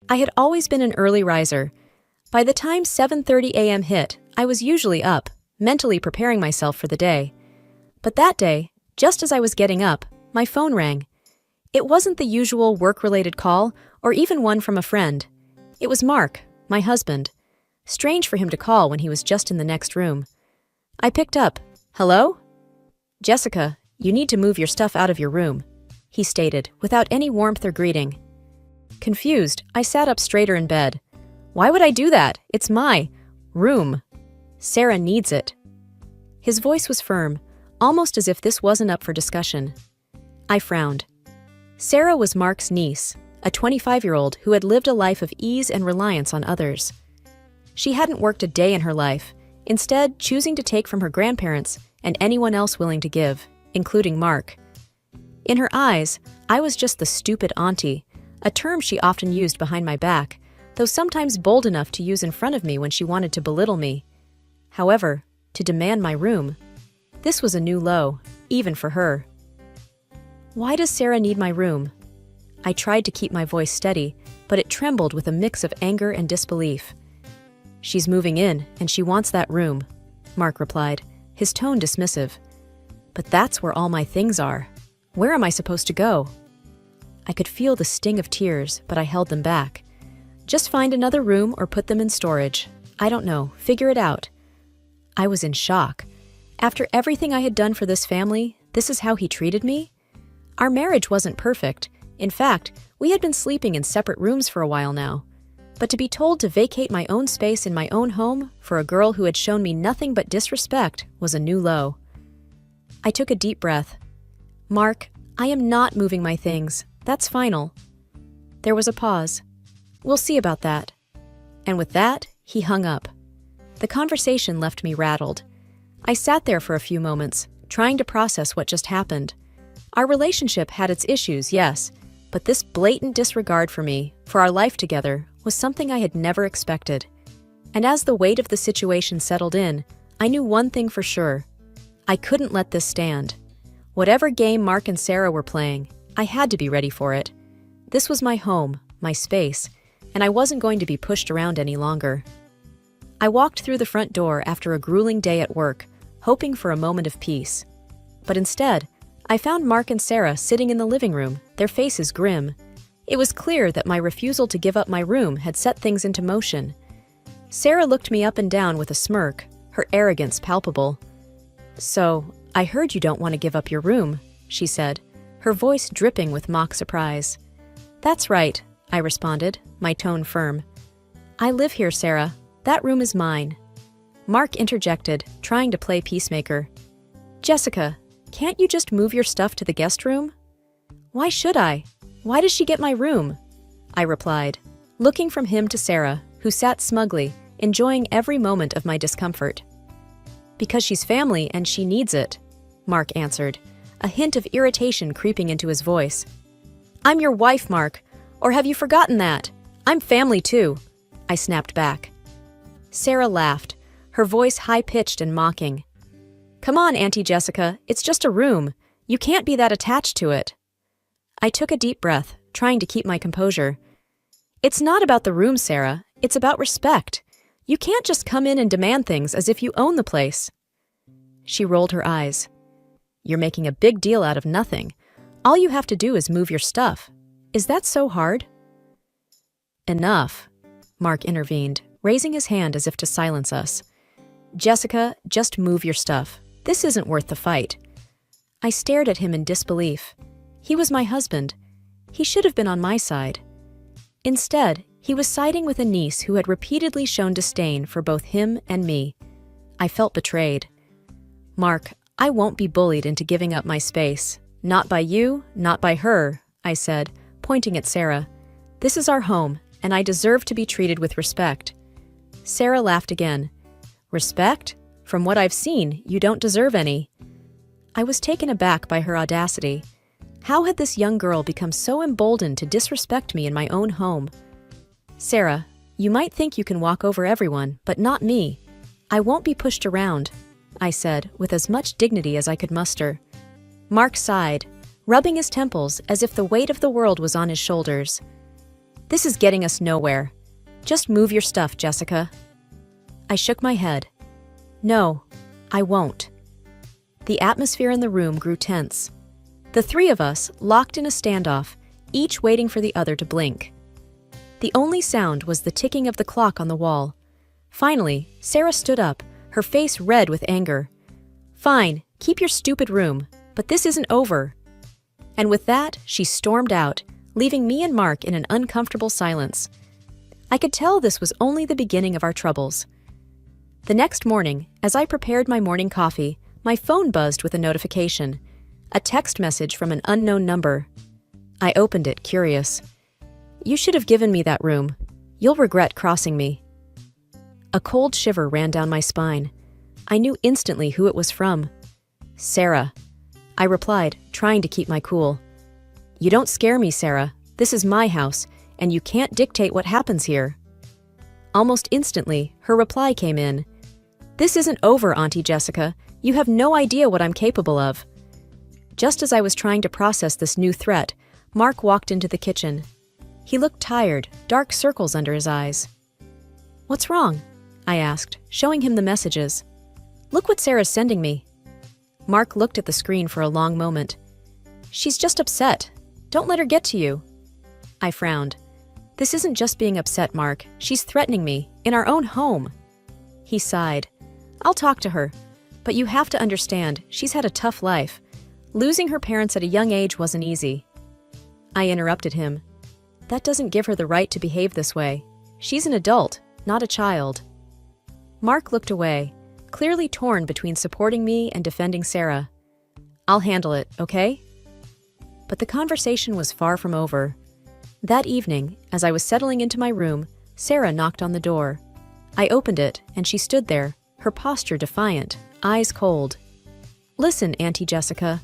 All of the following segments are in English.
I had always been an early riser. By the time 7:30 a.m. hit, I was usually up, mentally preparing myself for the day. But that day, just as I was getting up, my phone rang. It wasn't the usual work-related call or even one from a friend. It was Mark, my husband. Strange for him to call when he was just in the next room. I picked up. "Hello?" "Jessica, you need to move your stuff out of your room," he stated, without any warmth or greeting. Confused, I sat up straighter in bed. "Why would I do that? It's my room. Sarah needs it." His voice was firm, almost as if this wasn't up for discussion. I frowned. Sarah was Mark's niece, a 25-year-old who had lived a life of ease and reliance on others. She hadn't worked a day in her life, instead choosing to take from her grandparents and anyone else willing to give, including Mark. In her eyes, I was just the stupid auntie, a term she often used behind my back, though sometimes bold enough to use in front of me when she wanted to belittle me. However, to demand my room, this was a new low, even for her. "Why does Sarah need my room?" I tried to keep my voice steady, but it trembled with a mix of anger and disbelief. "She's moving in, and she wants that room," Mark replied, his tone dismissive. "But that's where all my things are. Where am I supposed to go?" I could feel the sting of tears, but I held them back. "Just find another room or put them in storage. I don't know, figure it out." I was in shock. After everything I had done for this family, this is how he treated me? Our marriage wasn't perfect. In fact, we had been sleeping in separate rooms for a while now. But to be told to vacate my own space in my own home for a girl who had shown me nothing but disrespect was a new low. I took a deep breath. "Mark, I am not moving my things. That's final." There was a pause. "We'll see about that." And with that, he hung up. The conversation left me rattled. I sat there for a few moments, trying to process what just happened. Our relationship had its issues, yes, but this blatant disregard for me, for our life together, was something I had never expected. And as the weight of the situation settled in, I knew one thing for sure. I couldn't let this stand. Whatever game Mark and Sarah were playing, I had to be ready for it. This was my home, my space, and I wasn't going to be pushed around any longer. I walked through the front door after a grueling day at work, hoping for a moment of peace. But instead, I found Mark and Sarah sitting in the living room, their faces grim. It was clear that my refusal to give up my room had set things into motion. Sarah looked me up and down with a smirk, her arrogance palpable. "So, I heard you don't want to give up your room," she said, her voice dripping with mock surprise. "That's right," I responded, my tone firm. "I live here, Sarah. That room is mine." Mark interjected, trying to play peacemaker. "Jessica, can't you just move your stuff to the guest room?" "Why should I? Why does she get my room?" I replied, looking from him to Sarah, who sat smugly, enjoying every moment of my discomfort. "Because she's family and she needs it," Mark answered, a hint of irritation creeping into his voice. "I'm your wife, Mark, or have you forgotten that? I'm family too," I snapped back. Sarah laughed, her voice high-pitched and mocking. "Come on, Auntie Jessica, it's just a room. You can't be that attached to it." I took a deep breath, trying to keep my composure. "It's not about the room, Sarah. It's about respect. You can't just come in and demand things as if you own the place." She rolled her eyes. "You're making a big deal out of nothing. All you have to do is move your stuff. Is that so hard?" "Enough," Mark intervened, raising his hand as if to silence us. "Jessica, just move your stuff. This isn't worth the fight." I stared at him in disbelief. He was my husband. He should have been on my side. Instead, he was siding with a niece who had repeatedly shown disdain for both him and me. I felt betrayed. "Mark, I won't be bullied into giving up my space. Not by you, not by her," I said, pointing at Sarah. "This is our home, and I deserve to be treated with respect." Sarah laughed again. "Respect? From what I've seen, you don't deserve any." I was taken aback by her audacity. How had this young girl become so emboldened to disrespect me in my own home? "Sarah, you might think you can walk over everyone, but not me. I won't be pushed around," I said, with as much dignity as I could muster. Mark sighed, rubbing his temples as if the weight of the world was on his shoulders. This is getting us nowhere. Just move your stuff, Jessica. I shook my head. No, I won't. The atmosphere in the room grew tense. The three of us locked in a standoff, each waiting for the other to blink. The only sound was the ticking of the clock on the wall. Finally, Sarah stood up, her face red with anger. Fine, keep your stupid room, but this isn't over. And with that, she stormed out, leaving me and Mark in an uncomfortable silence. I could tell this was only the beginning of our troubles. The next morning, as I prepared my morning coffee, my phone buzzed with a notification. A text message from an unknown number. I opened it, curious. You should have given me that room. You'll regret crossing me. A cold shiver ran down my spine. I knew instantly who it was from. Sarah. I replied, trying to keep my cool. You don't scare me, Sarah. This is my house, and you can't dictate what happens here. Almost instantly, her reply came in. This isn't over, Auntie Jessica. You have no idea what I'm capable of. Just as I was trying to process this new threat, Mark walked into the kitchen. He looked tired, dark circles under his eyes. What's wrong? I asked, showing him the messages. Look what Sarah's sending me. Mark looked at the screen for a long moment. She's just upset. Don't let her get to you. I frowned. This isn't just being upset, Mark. She's threatening me, in our own home. He sighed. I'll talk to her. But you have to understand, she's had a tough life. Losing her parents at a young age wasn't easy. I interrupted him. That doesn't give her the right to behave this way. She's an adult, not a child. Mark looked away, clearly torn between supporting me and defending Sarah. I'll handle it, okay? But the conversation was far from over. That evening, as I was settling into my room, Sarah knocked on the door. I opened it, and she stood there, her posture defiant, eyes cold. Listen, Auntie Jessica,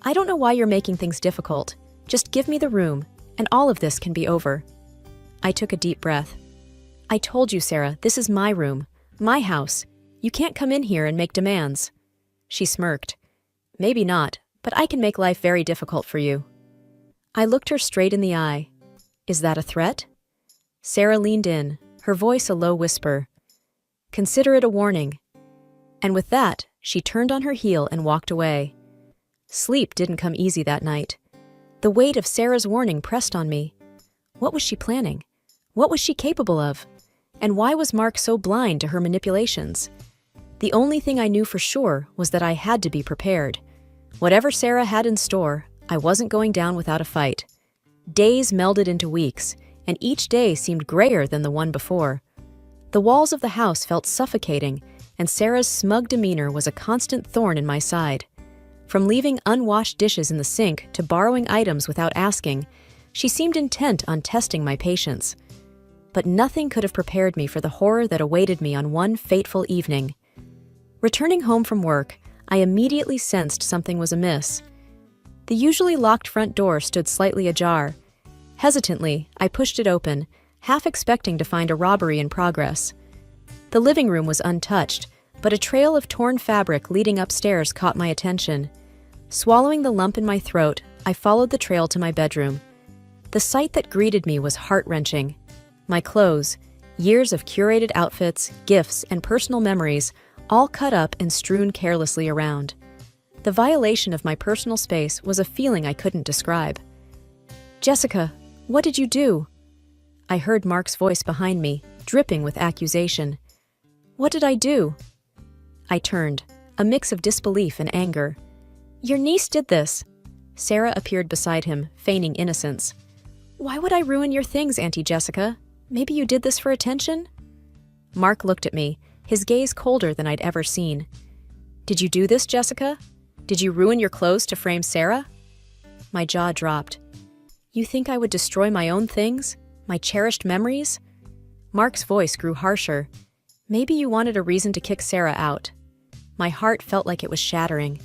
I don't know why you're making things difficult. Just give me the room, and all of this can be over. I took a deep breath. I told you, Sarah, this is my room, my house. You can't come in here and make demands. She smirked. Maybe not, but I can make life very difficult for you. I looked her straight in the eye. Is that a threat? Sarah leaned in, her voice a low whisper. Consider it a warning. And with that, she turned on her heel and walked away. Sleep didn't come easy that night. The weight of Sarah's warning pressed on me. What was she planning? What was she capable of? And why was Mark so blind to her manipulations? The only thing I knew for sure was that I had to be prepared. Whatever Sarah had in store, I wasn't going down without a fight. Days melded into weeks, and each day seemed grayer than the one before. The walls of the house felt suffocating, and Sarah's smug demeanor was a constant thorn in my side. From leaving unwashed dishes in the sink to borrowing items without asking, she seemed intent on testing my patience. But nothing could have prepared me for the horror that awaited me on one fateful evening. Returning home from work, I immediately sensed something was amiss. The usually locked front door stood slightly ajar. Hesitantly, I pushed it open, half expecting to find a robbery in progress. The living room was untouched, but a trail of torn fabric leading upstairs caught my attention. Swallowing the lump in my throat, I followed the trail to my bedroom. The sight that greeted me was heart-wrenching. My clothes, years of curated outfits, gifts, and personal memories, all cut up and strewn carelessly around. The violation of my personal space was a feeling I couldn't describe. Jessica, what did you do? I heard Mark's voice behind me, dripping with accusation. What did I do? I turned, a mix of disbelief and anger. Your niece did this. Sarah appeared beside him, feigning innocence. Why would I ruin your things, Auntie Jessica? Maybe you did this for attention? Mark looked at me, his gaze colder than I'd ever seen. Did you do this, Jessica? Did you ruin your clothes to frame Sarah? My jaw dropped. You think I would destroy my own things? My cherished memories? Mark's voice grew harsher. Maybe you wanted a reason to kick Sarah out. My heart felt like it was shattering.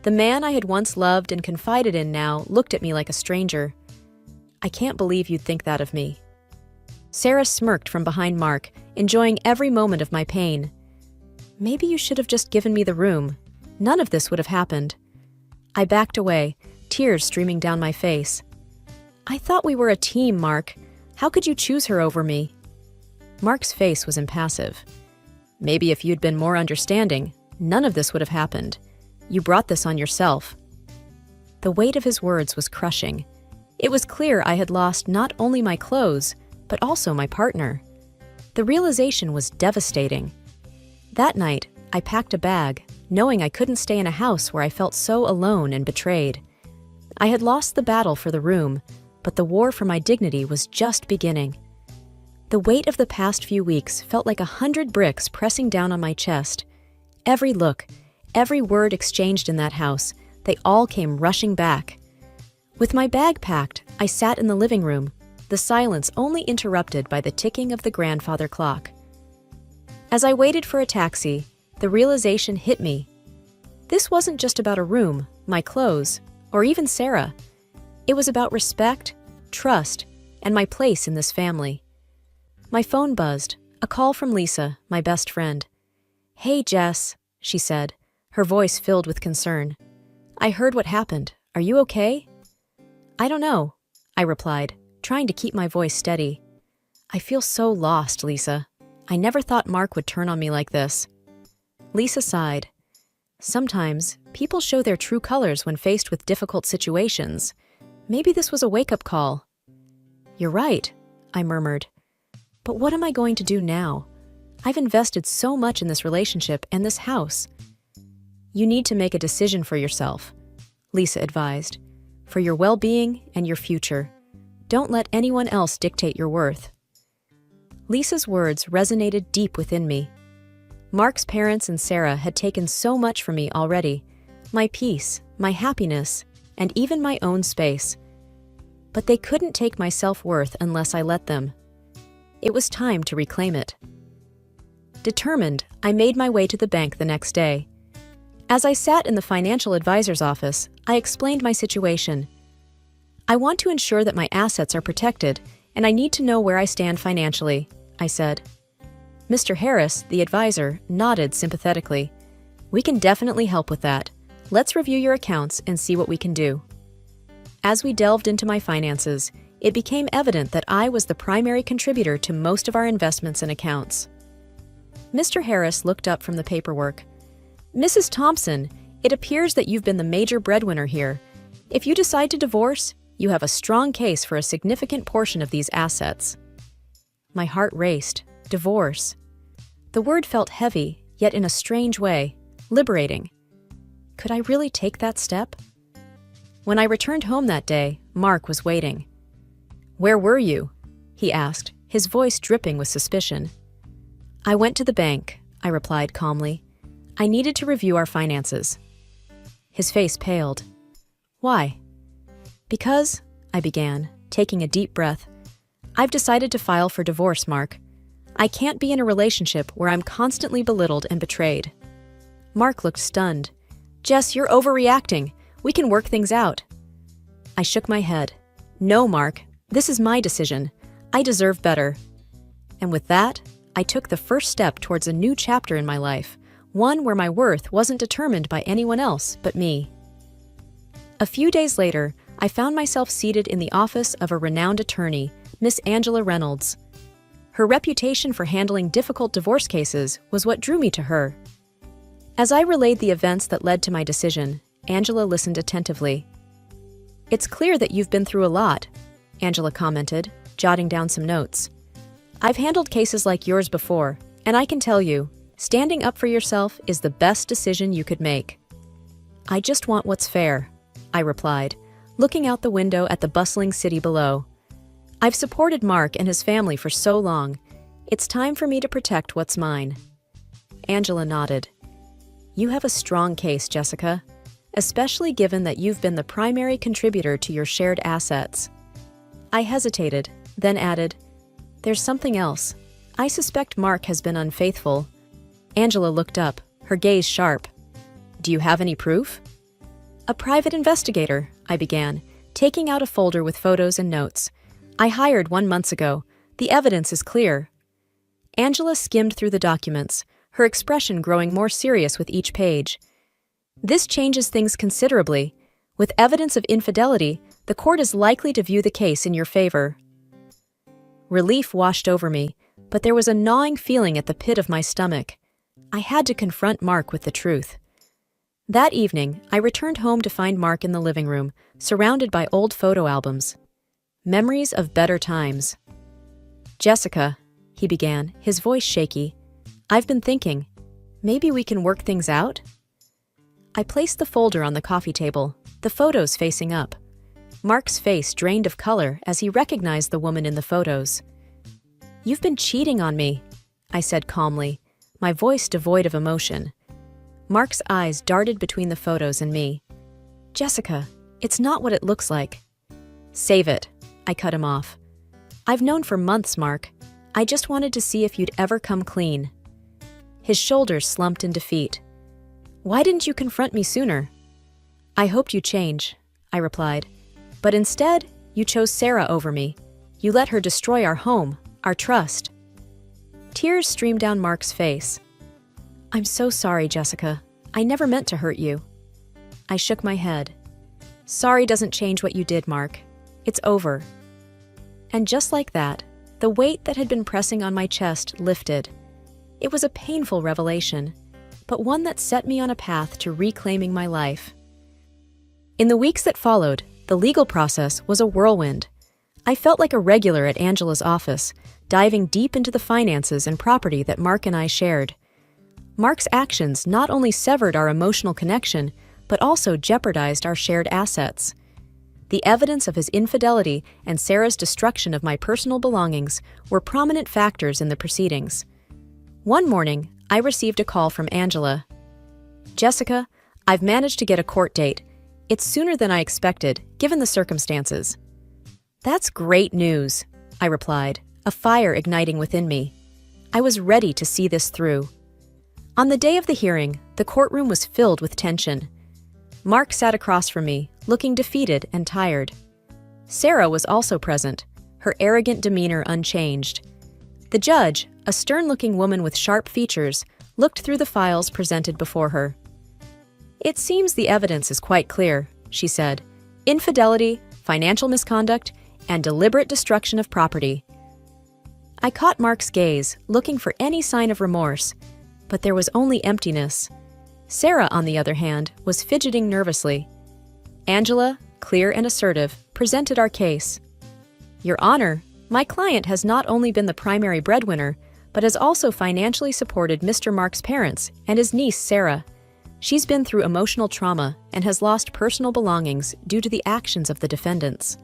The man I had once loved and confided in now looked at me like a stranger. I can't believe you'd think that of me. Sarah smirked from behind Mark, enjoying every moment of my pain. Maybe you should have just given me the room. None of this would have happened. I backed away, tears streaming down my face. I thought we were a team, Mark. How could you choose her over me? Mark's face was impassive. Maybe if you'd been more understanding, none of this would have happened. You brought this on yourself. The weight of his words was crushing. It was clear I had lost not only my clothes, but also my partner. The realization was devastating. That night, I packed a bag, knowing I couldn't stay in a house where I felt so alone and betrayed. I had lost the battle for the room, but the war for my dignity was just beginning. The weight of the past few weeks felt like 100 bricks pressing down on my chest. Every look, every word exchanged in that house, they all came rushing back. With my bag packed, I sat in the living room, the silence only interrupted by the ticking of the grandfather clock. As I waited for a taxi, the realization hit me. This wasn't just about a room, my clothes, or even Sarah. It was about respect, trust, and my place in this family. My phone buzzed, a call from Lisa, my best friend. "Hey, Jess," she said, her voice filled with concern. "I heard what happened. Are you okay?" "I don't know," I replied, trying to keep my voice steady. "I feel so lost, Lisa. I never thought Mark would turn on me like this." Lisa sighed. "Sometimes, people show their true colors when faced with difficult situations. Maybe this was a wake-up call." "You're right," I murmured. "But what am I going to do now? I've invested so much in this relationship and this house." "You need to make a decision for yourself," Lisa advised. "For your well-being and your future. Don't let anyone else dictate your worth." Lisa's words resonated deep within me. Mark's parents and Sarah had taken so much from me already, my peace, my happiness, and even my own space. But they couldn't take my self-worth unless I let them. It was time to reclaim it. Determined, I made my way to the bank the next day. As I sat in the financial advisor's office, I explained my situation. "I want to ensure that my assets are protected, and I need to know where I stand financially," I said. Mr. Harris, the advisor, nodded sympathetically. "We can definitely help with that. Let's review your accounts and see what we can do." As we delved into my finances, it became evident that I was the primary contributor to most of our investments and accounts. Mr. Harris looked up from the paperwork. "Mrs. Thompson, it appears that you've been the major breadwinner here. If you decide to divorce, you have a strong case for a significant portion of these assets." My heart raced. Divorce. The word felt heavy, yet in a strange way, liberating. Could I really take that step? When I returned home that day, Mark was waiting. "Where were you?" he asked, his voice dripping with suspicion. "I went to the bank," I replied calmly. "I needed to review our finances." His face paled. "Why?" "Because," I began, taking a deep breath, "I've decided to file for divorce, Mark. I can't be in a relationship where I'm constantly belittled and betrayed." Mark looked stunned. "Jess, you're overreacting. We can work things out." I shook my head. "No, Mark. This is my decision. I deserve better." And with that, I took the first step towards a new chapter in my life, one where my worth wasn't determined by anyone else but me. A few days later, I found myself seated in the office of a renowned attorney, Miss Angela Reynolds. Her reputation for handling difficult divorce cases was what drew me to her. As I relayed the events that led to my decision, Angela listened attentively. "It's clear that you've been through a lot," Angela commented, jotting down some notes. "I've handled cases like yours before, and I can tell you, standing up for yourself is the best decision you could make." "I just want what's fair," I replied, looking out the window at the bustling city below. "I've supported Mark and his family for so long. It's time for me to protect what's mine." Angela nodded. "You have a strong case, Jessica, especially given that you've been the primary contributor to your shared assets." I hesitated, then added, "There's something else. I suspect Mark has been unfaithful." Angela looked up, her gaze sharp. "Do you have any proof?" "A private investigator," I began, taking out a folder with photos and notes. "I hired 1 month ago. The evidence is clear." Angela skimmed through the documents, her expression growing more serious with each page. "This changes things considerably. With evidence of infidelity, the court is likely to view the case in your favor." Relief washed over me, but there was a gnawing feeling at the pit of my stomach. I had to confront Mark with the truth. That evening, I returned home to find Mark in the living room, surrounded by old photo albums. Memories of better times. "Jessica," he began, his voice shaky, "I've been thinking, maybe we can work things out?" I placed the folder on the coffee table, the photos facing up. Mark's face drained of color as he recognized the woman in the photos. "You've been cheating on me," I said calmly, my voice devoid of emotion. Mark's eyes darted between the photos and me. "Jessica, it's not what it looks like." "Save it," I cut him off. "I've known for months, Mark. I just wanted to see if you'd ever come clean." His shoulders slumped in defeat. "Why didn't you confront me sooner?" "I hoped you'd change," I replied. "But instead, you chose Sarah over me. You let her destroy our home, our trust." Tears streamed down Mark's face. "I'm so sorry, Jessica. I never meant to hurt you." I shook my head. "Sorry doesn't change what you did, Mark. It's over." And just like that, the weight that had been pressing on my chest lifted. It was a painful revelation, but one that set me on a path to reclaiming my life. In the weeks that followed, the legal process was a whirlwind. I felt like a regular at Angela's office, diving deep into the finances and property that Mark and I shared. Mark's actions not only severed our emotional connection, but also jeopardized our shared assets. The evidence of his infidelity and Sarah's destruction of my personal belongings were prominent factors in the proceedings. One morning, I received a call from Angela. "Jessica, I've managed to get a court date. It's sooner than I expected, given the circumstances." "That's great news," I replied, a fire igniting within me. I was ready to see this through. On the day of the hearing, the courtroom was filled with tension. Mark sat across from me, looking defeated and tired. Sarah was also present, her arrogant demeanor unchanged. The judge, a stern-looking woman with sharp features, looked through the files presented before her. "It seems the evidence is quite clear," she said. "Infidelity, financial misconduct, and deliberate destruction of property." I caught Mark's gaze, looking for any sign of remorse, but there was only emptiness. Sarah, on the other hand, was fidgeting nervously. Angela, clear and assertive, presented our case. "Your Honor, my client has not only been the primary breadwinner, but has also financially supported Mr. Mark's parents and his niece, Sarah. She's been through emotional trauma and has lost personal belongings due to the actions of the defendants."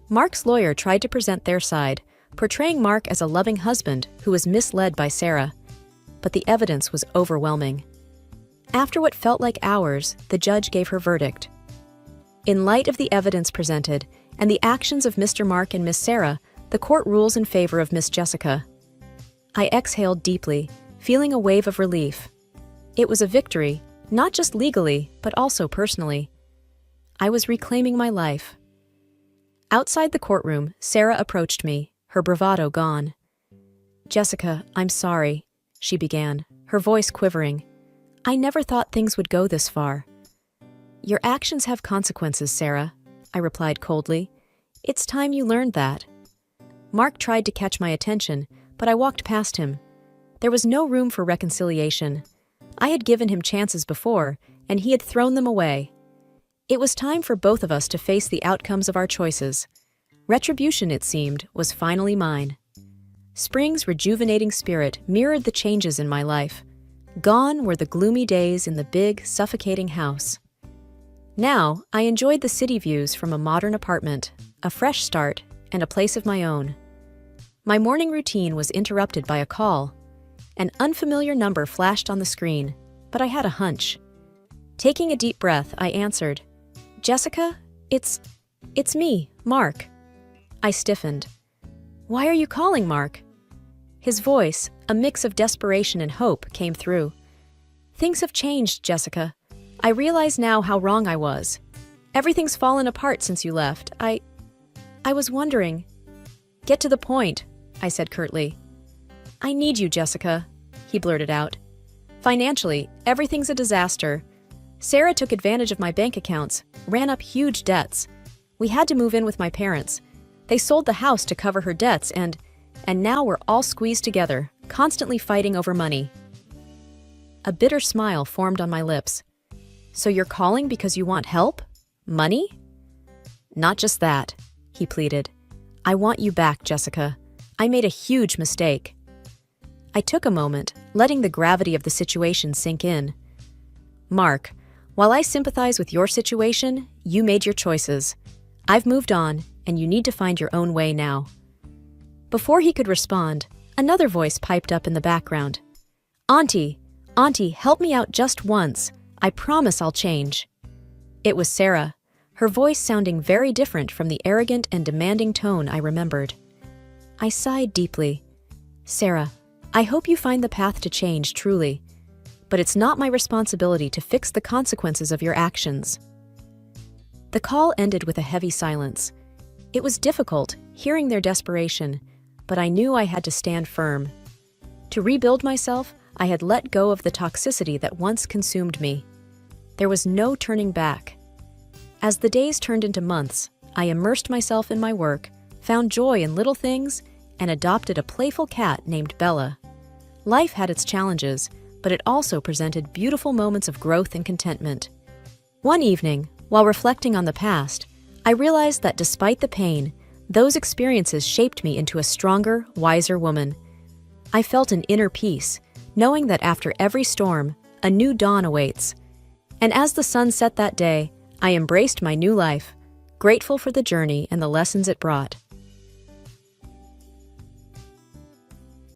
Mark's lawyer tried to present their side, portraying Mark as a loving husband who was misled by Sarah. But the evidence was overwhelming. After what felt like hours, the judge gave her verdict. In light of the evidence presented and the actions of Mr. Mark and Miss Sarah, the court rules in favor of Miss Jessica. I exhaled deeply, feeling a wave of relief. It was a victory, not just legally, but also personally. I was reclaiming my life. Outside the courtroom, Sarah approached me, her bravado gone. "Jessica, I'm sorry," she began, her voice quivering. "I never thought things would go this far." "Your actions have consequences, Sarah," I replied coldly. "It's time you learned that." Mark tried to catch my attention, but I walked past him. There was no room for reconciliation. I had given him chances before, and he had thrown them away. It was time for both of us to face the outcomes of our choices. Retribution, it seemed, was finally mine. Spring's rejuvenating spirit mirrored the changes in my life. Gone were the gloomy days in the big, suffocating house. Now, I enjoyed the city views from a modern apartment, a fresh start, and a place of my own. My morning routine was interrupted by a call. An unfamiliar number flashed on the screen, but I had a hunch. Taking a deep breath, I answered, "Jessica, it's me, Mark." I stiffened. "Why are you calling, Mark?" His voice, a mix of desperation and hope, came through. "Things have changed, Jessica. I realize now how wrong I was. Everything's fallen apart since you left. I was wondering—" "Get to the point," I said curtly. "I need you, Jessica," he blurted out. "Financially, everything's a disaster. Sarah took advantage of my bank accounts, ran up huge debts. We had to move in with my parents. They sold the house to cover her debts and now we're all squeezed together, constantly fighting over money. A bitter smile formed on my lips. So you're calling because you want help? Money? Not just that, he pleaded. I want you back, Jessica. I made a huge mistake. I took a moment, letting the gravity of the situation sink in. Mark, while I sympathize with your situation, you made your choices. I've moved on, and you need to find your own way now. Before he could respond, another voice piped up in the background. Auntie, help me out just once. I promise I'll change. It was Sarah, her voice sounding very different from the arrogant and demanding tone I remembered. I sighed deeply. Sarah, I hope you find the path to change truly, but it's not my responsibility to fix the consequences of your actions. The call ended with a heavy silence. It was difficult, hearing their desperation, but I knew I had to stand firm. To rebuild myself, I had let go of the toxicity that once consumed me. There was no turning back. As the days turned into months, I immersed myself in my work, found joy in little things, and adopted a playful cat named Bella. Life had its challenges, but it also presented beautiful moments of growth and contentment. One evening, while reflecting on the past, I realized that despite the pain, those experiences shaped me into a stronger, wiser woman. I felt an inner peace, knowing that after every storm, a new dawn awaits. And as the sun set that day, I embraced my new life, grateful for the journey and the lessons it brought.